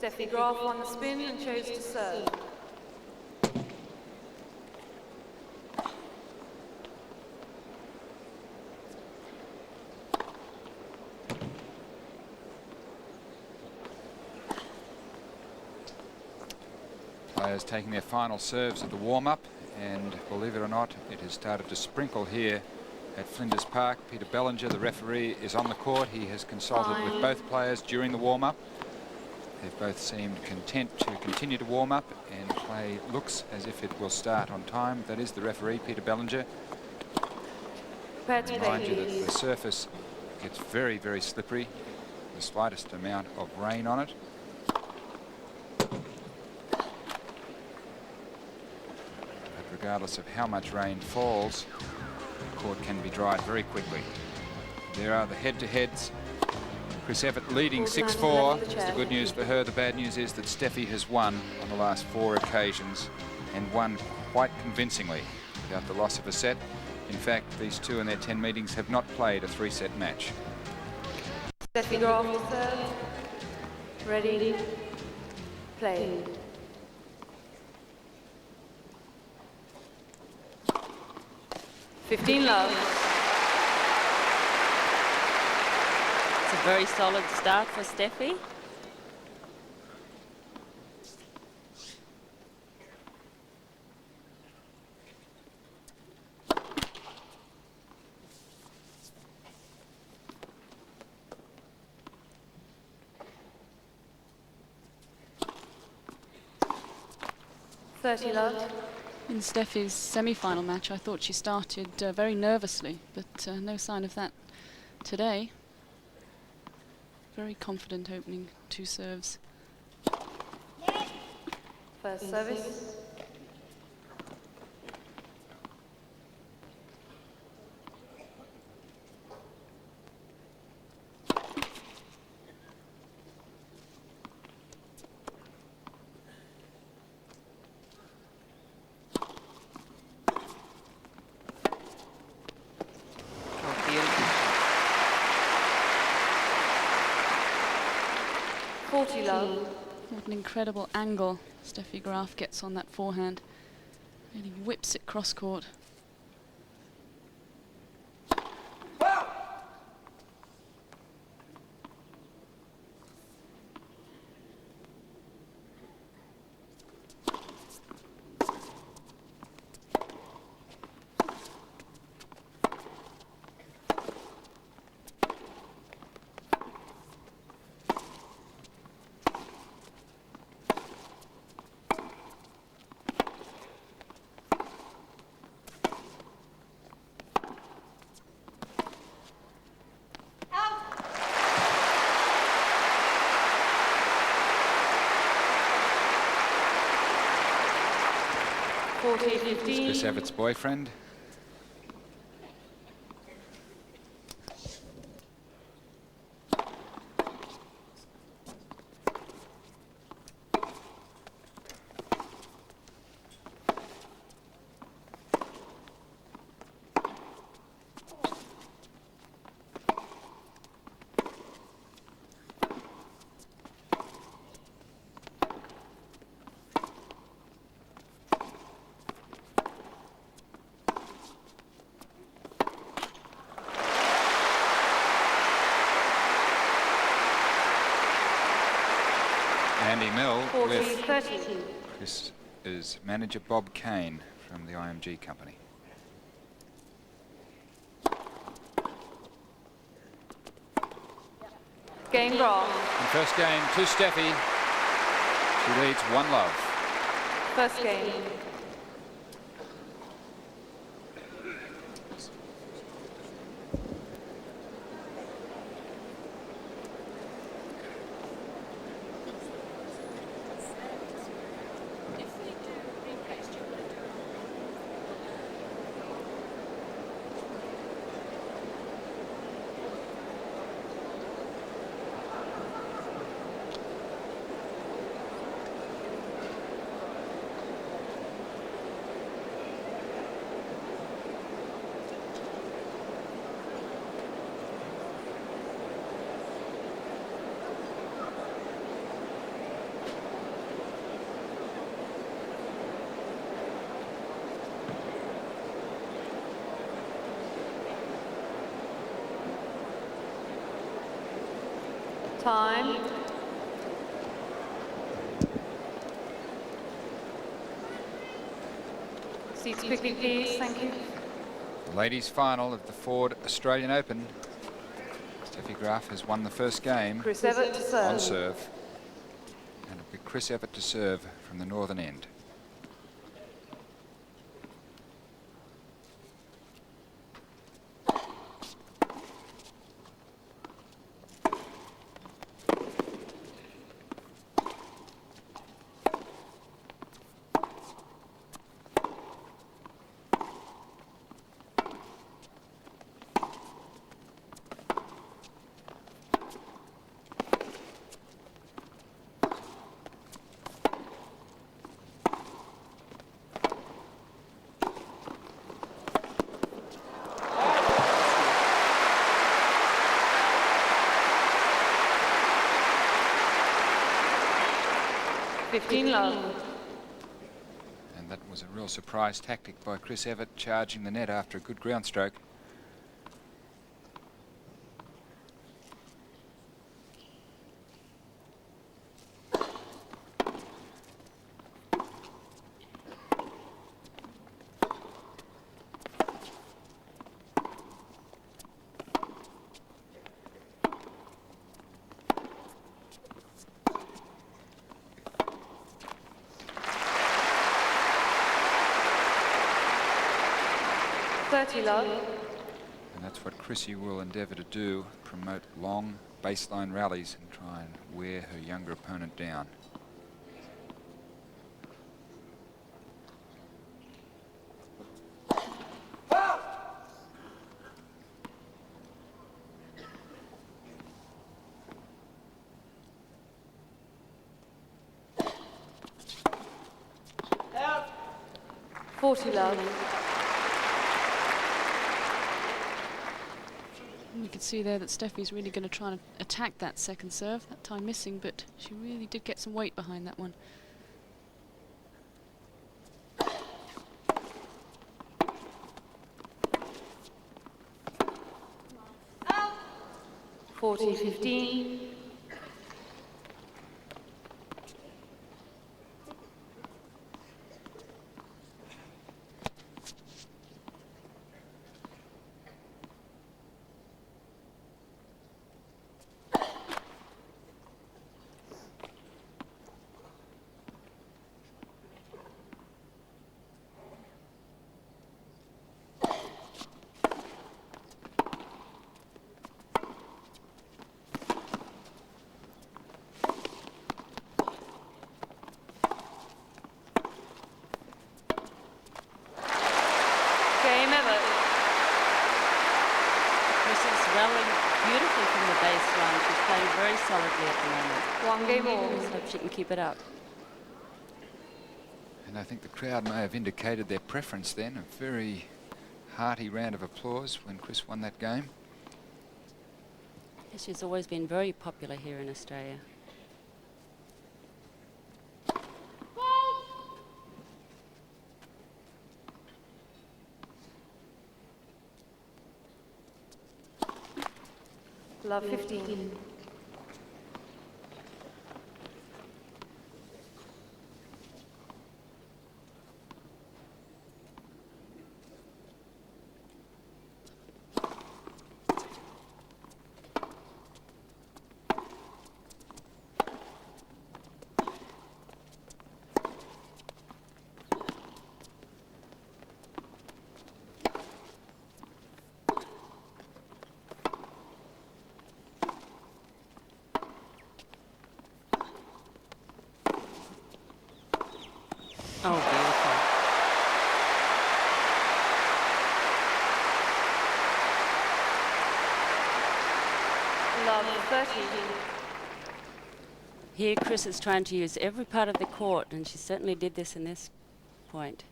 Steffi Graf won the spin and chose to serve. Players taking their final serves of the warm-up, and believe it or not, it has started to sprinkle here at Flinders Park. Peter Bellinger, the referee, is on the court. He has consulted with both players during the warm-up. They've both seemed content to continue to warm up, and play looks as if it will start on time. That is the referee, Peter Bellinger. Remind you that the surface gets very, very slippery. The slightest amount of rain on it. Regardless of how much rain falls, the court can be dried very quickly. There are the head-to-heads. Chris Evert leading 6-4. That's the good news for her. The bad news is that Steffi has won on the last 4 occasions, and won quite convincingly without the loss of a set. In fact, these two in their 10 meetings have not played a 3-set match. Steffi Graf to serve. Ready, play. Love. It's a very solid start for Steffi. Love. In Steffi's semi-final match, I thought she started very nervously, but no sign of that today. Very confident opening 2 serves. First service. Love. What an incredible angle Steffi Graf gets on that forehand. Really whips it cross court. Chris Evert's boyfriend. Andy Mill with Chris is manager Bob Kane from the IMG company. Game draw. And first game to Steffi. She leads 1-love. First game. Time. Seats quickly, please. Thank you. The ladies' final of the Ford Australian Open. Steffi Graf has won the first game Chris Evert to serve. on serve. And it'll be Chris Evert to serve from the northern end. Love. And that was a real surprise tactic by Chris Evert, charging the net after a good ground stroke. Love. And that's what Chrissy will endeavour to do, promote long baseline rallies and try and wear her younger opponent down. Love. You can see there that Steffi's really going to try and attack that second serve, that time missing, but she really did get some weight behind that one. Forty 15. Beautifully from the baseline. She's playing very solidly at the moment. One game all. Let's hope she can keep it up. And I think the crowd may have indicated their preference then. A very hearty round of applause when Chris won that game. She's always been very popular here in Australia. Love 15. Oh, beautiful. Love 30. Here Chris is trying to use every part of the court, and she certainly did this in this point.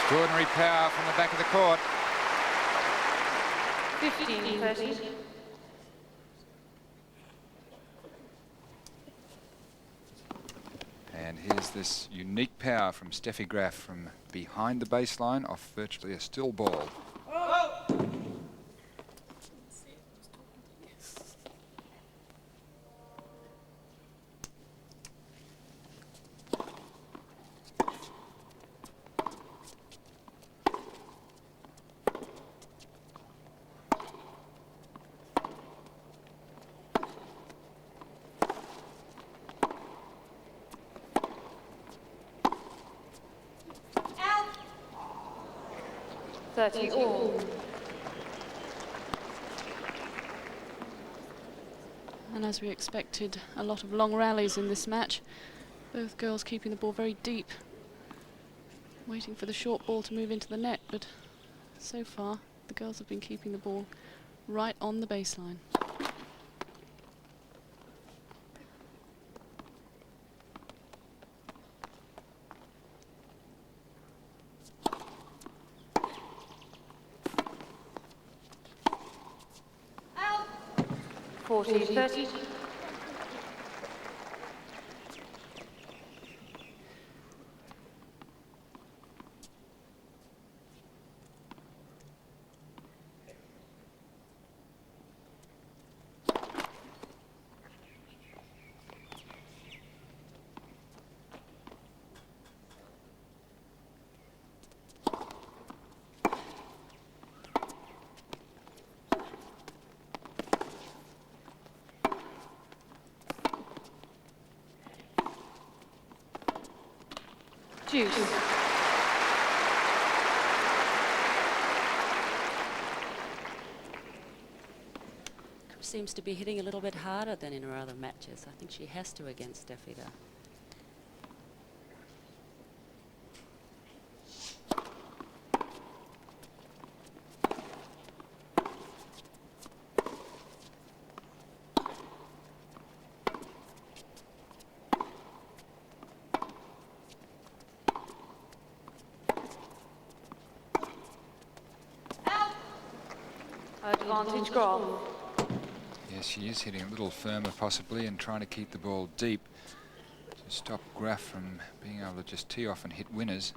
Extraordinary power from the back of the court. 15, 30. And here's this unique power from Steffi Graf from behind the baseline off virtually a still ball. All. And as we expected, a lot of long rallies in this match. Both girls keeping the ball very deep, waiting for the short ball to move into the net, but so far the girls have been keeping the ball right on the baseline. Out. 40, 30. Juice. Seems to be hitting a little bit harder than in her other matches. I think she has to against Steffi though. Advantage Graf. Yes, she is hitting a little firmer possibly and trying to keep the ball deep to stop Graf from being able to just tee off and hit winners.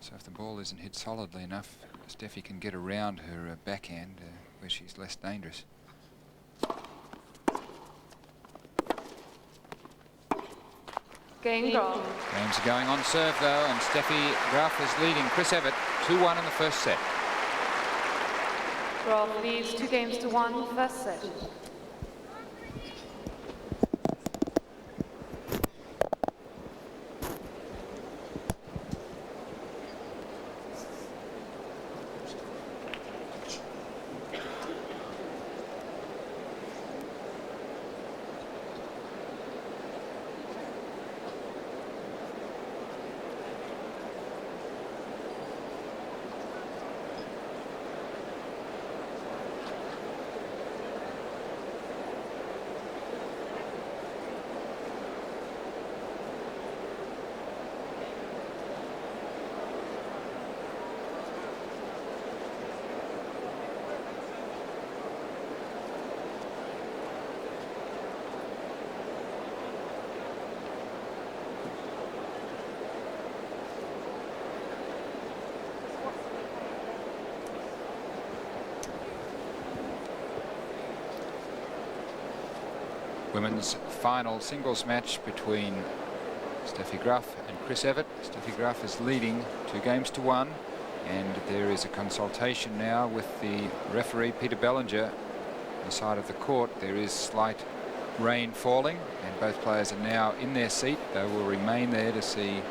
So if the ball isn't hit solidly enough, Steffi can get around her backhand where she's less dangerous. Game Graf. Games are going on serve though, and Steffi Graf is leading Chris Evert 2-1 in the first set. Graf leads 2-1, first set. Women's final singles match between Steffi Graf and Chris Evert. Steffi Graf is leading 2-1, and there is a consultation now with the referee Peter Bellinger on the side of the court. There is slight rain falling and both players are now in their seat. They will remain there to see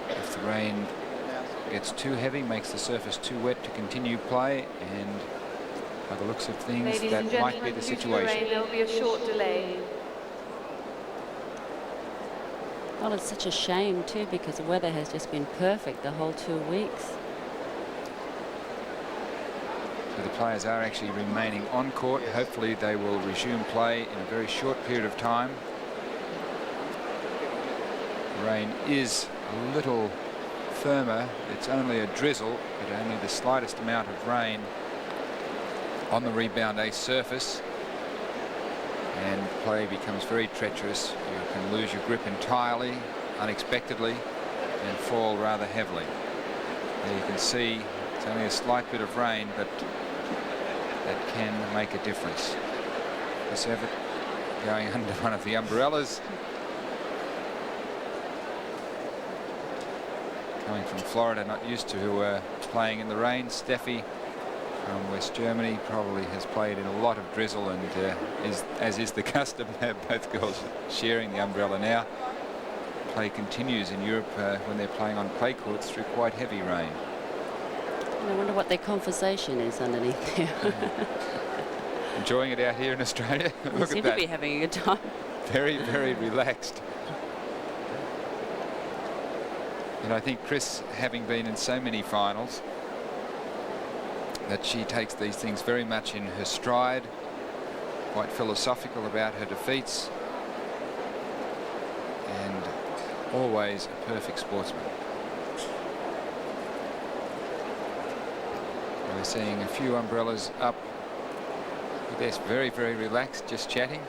if the rain gets too heavy, makes the surface too wet to continue play, and by the looks of things, Ladies that and might be gentlemen, the due to situation. rain, there will be a short delay. Well, it's such a shame too because the weather has just been perfect the whole 2 weeks. So the players are actually remaining on court. Hopefully they will resume play in a very short period of time. The rain is a little firmer. It's only a drizzle, but only the slightest amount of rain on the rebound ace surface, and play becomes very treacherous. You can lose your grip entirely, unexpectedly, and fall rather heavily. There you can see it's only a slight bit of rain, but that can make a difference. Chris Evert going under one of the umbrellas. Coming from Florida, not used to playing in the rain. Steffi from West Germany probably has played in a lot of drizzle, and as is the custom, both girls sharing the umbrella now. Play continues in Europe when they're playing on clay courts through quite heavy rain. I wonder what their conversation is underneath there. Enjoying it out here in Australia. They Look seem at to that. be having a good time. Very, very relaxed. And I think Chris, having been in so many finals, that she takes these things very much in her stride, quite philosophical about her defeats, and always a perfect sportsman. We're seeing a few umbrellas up. They're very, very relaxed, just chatting.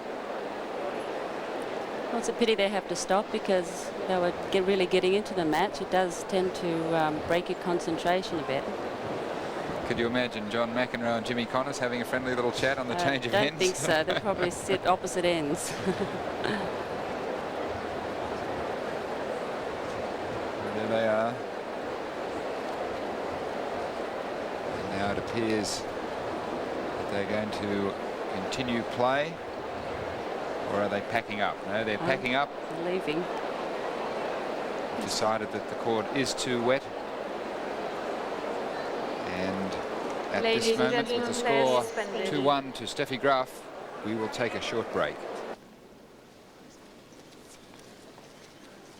Well, it's a pity they have to stop, because they were really getting into the match. It does tend to break your concentration a bit. Could you imagine John McEnroe and Jimmy Connors having a friendly little chat on the change of I ends? don't think so. They probably sit opposite ends. There they are. And now it appears that they're going to continue play, or are they packing up? No, they're packing up. They're leaving. Decided that the court is too wet. And at Ladies this and moment, with the gentlemen, score players suspended. 2-1 to Steffi Graf, we will take a short break.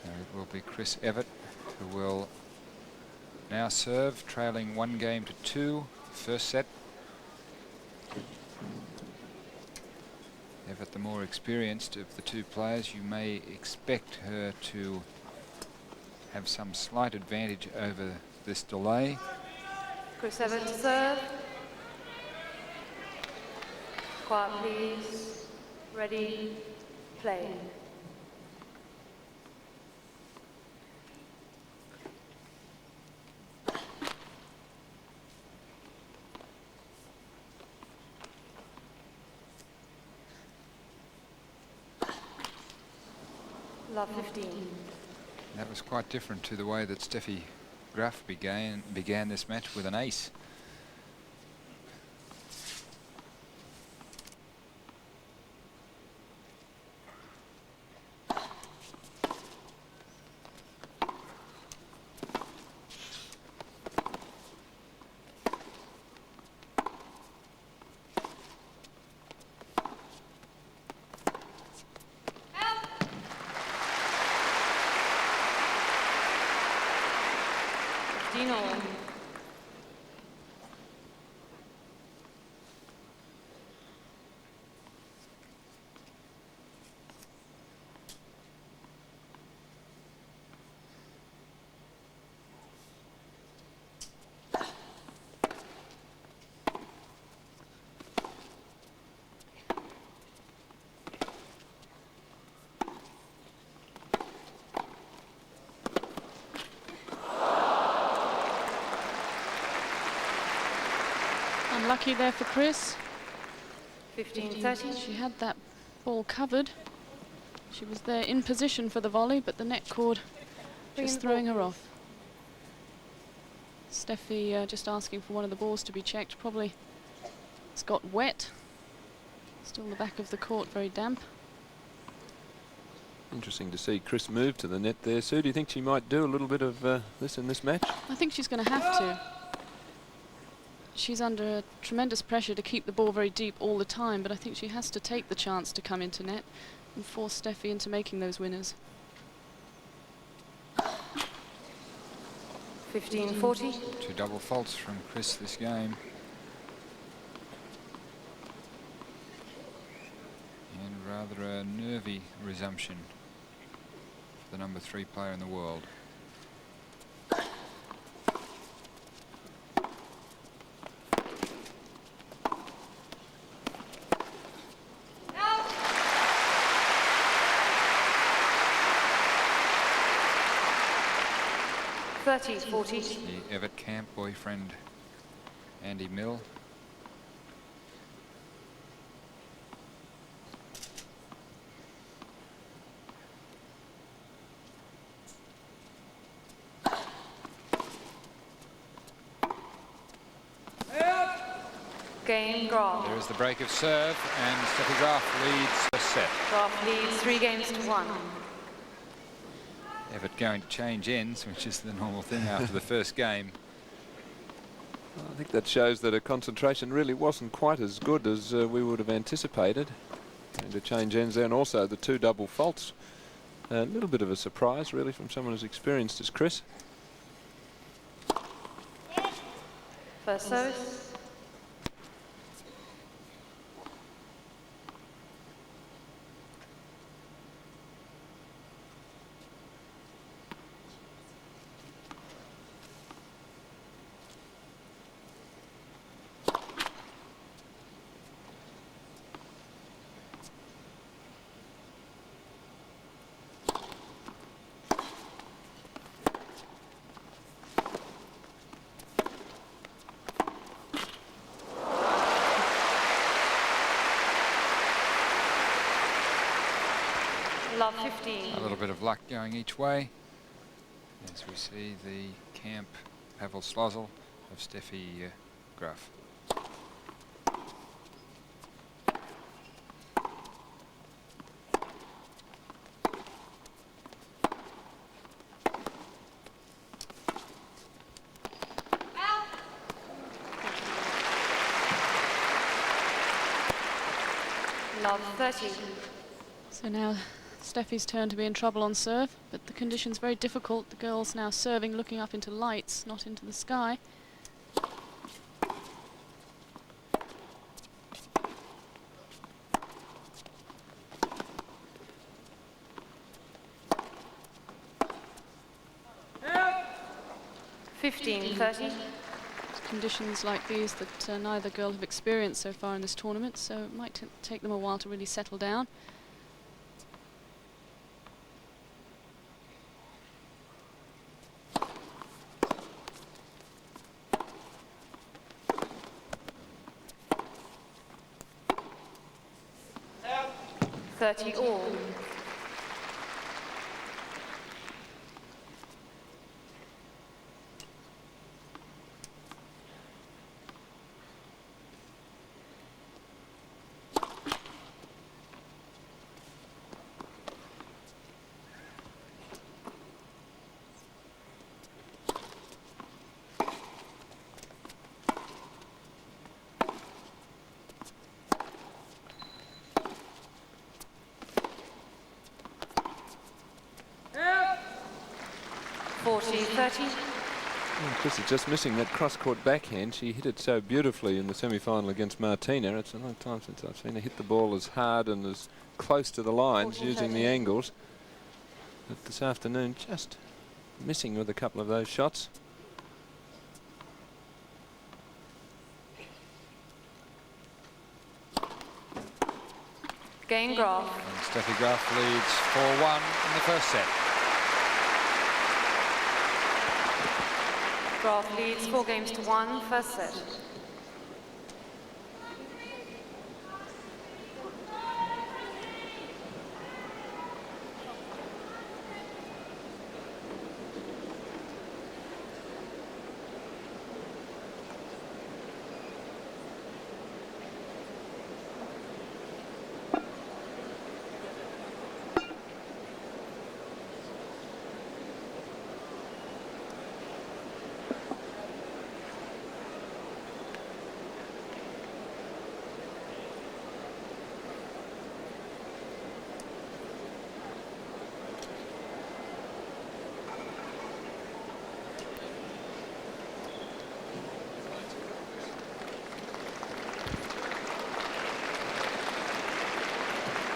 It will be Chris Evert who will now serve, trailing 1-2, first set. Evert, the more experienced of the two players, you may expect her to have some slight advantage over this delay. Chris Evert to serve. Quiet, please. Ready, play. Love 15. That was quite different to the way that Steffi Graf began this match with an ace. Unlucky there for Chris. 15-30. She had that ball covered. She was there in position for the volley, but the net cord just throwing her off. Steffi just asking for one of the balls to be checked. Probably it's got wet. Still the back of the court very damp. Interesting to see Chris move to the net there. Sue, do you think she might do a little bit of this in this match? I think she's going to have to. She's under tremendous pressure to keep the ball very deep all the time, but I think she has to take the chance to come into net and force Steffi into making those winners. 15-40. Two double faults from Chris this game. And rather a nervy resumption for the #3 player in the world. 30-40. The Evert camp boyfriend, Andy Mill. Game, Graf. There is the break of serve, and Steffi Graf leads the set. Graf leads 3 games to 1. Evert going to change ends, which is the normal thing after the first game. Well, I think that shows that her concentration really wasn't quite as good as we would have anticipated. And to change ends there, and also the 2 double faults. A little bit of a surprise, really, from someone as experienced as Chris. First service. Love 15. A little bit of luck going each way as we see the camp Pavel Slozl of Steffi Graf. Love 30. So now Steffi's turn to be in trouble on serve, but the condition's very difficult. The girl's now serving, looking up into lights, not into the sky. Yeah. 15-30. It's conditions like these that neither girl have experienced so far in this tournament, so it might take them a while to really settle down. All. Chris is just missing that cross-court backhand. She hit it so beautifully in the semi-final against Martina. It's a long time since I've seen her hit the ball as hard and as close to the lines using the angles. But this afternoon, just missing with a couple of those shots. Game, Graf. And Steffi Graf leads 4-1 in the first set. Graf leads 4 games to 1, first set.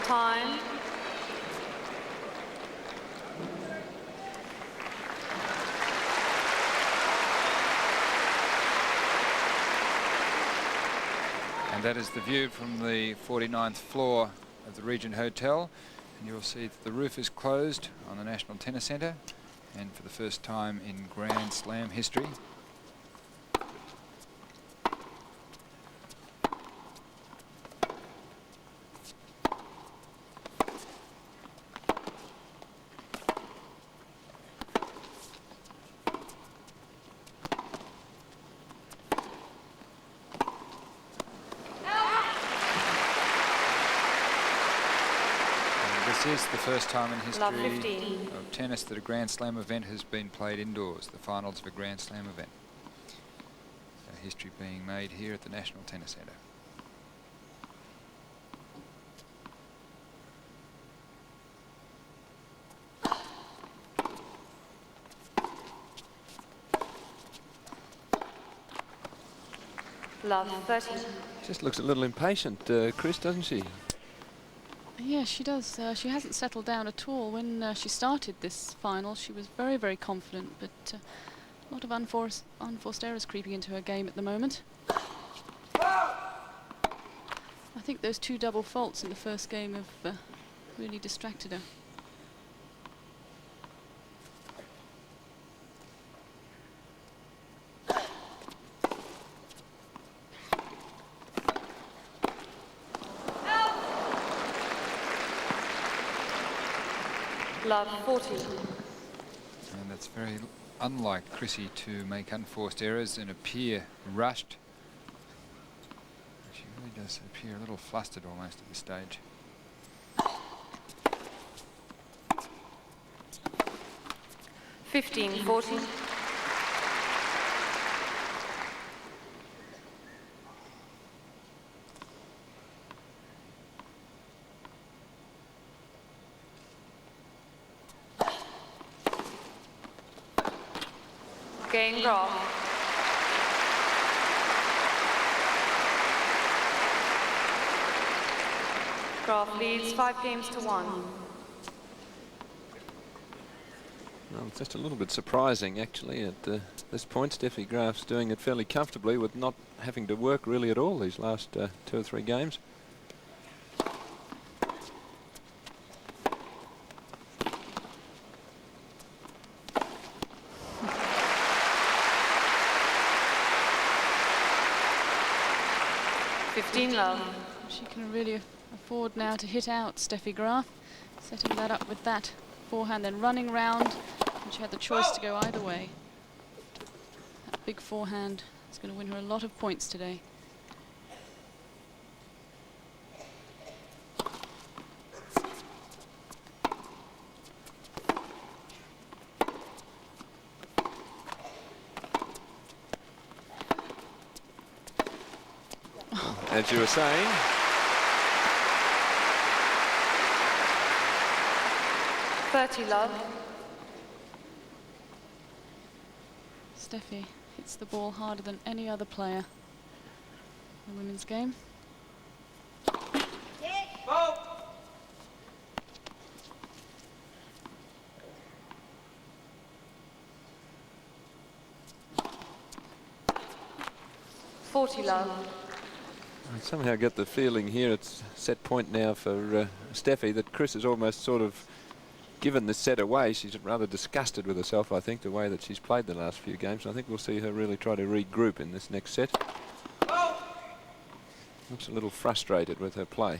Time. And that is the view from the 49th floor of the Regent Hotel. And you'll see that the roof is closed on the National Tennis Centre. And for the first time in Grand Slam history, this is the first time in history of tennis that a Grand Slam event has been played indoors, the finals of a Grand Slam event. So history being made here at the National Tennis Centre. Love 30. Just looks a little impatient, Chris, doesn't she? Yeah, she does. She hasn't settled down at all. When she started this final, she was very, very confident, but a lot of unforced errors creeping into her game at the moment. I think those 2 double faults in the first game have really distracted her. Love 40. And that's very unlike Chrissy to make unforced errors and appear rushed. She really does appear a little flustered almost at this stage. (15-40). Game Graf. Graf leads 5 games to 1. Well, it's just a little bit surprising, actually, at this point. Steffi Graf's doing it fairly comfortably with not having to work really at all these last 2 or 3 games. Love. She can really afford now to hit out Steffi Graf, setting that up with that forehand, then running round, and she had the choice to go either way. That big forehand is going to win her a lot of points today. As you were saying. Love. Steffi hits the ball harder than any other player in the women's game. Love. I somehow get the feeling here it's set point now for Steffi that Chris has almost sort of given this set away. She's rather disgusted with herself, I think, the way that she's played the last few games. I think we'll see her really try to regroup in this next set. Looks a little frustrated with her play.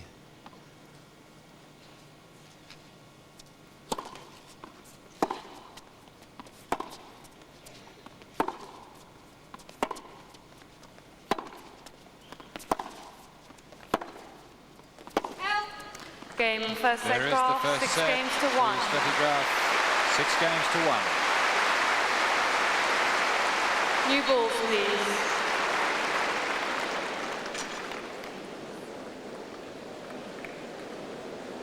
Game first set There is Graf, the first 6 set. games to 1. Steffi Graf, 6 games to 1. New balls, please.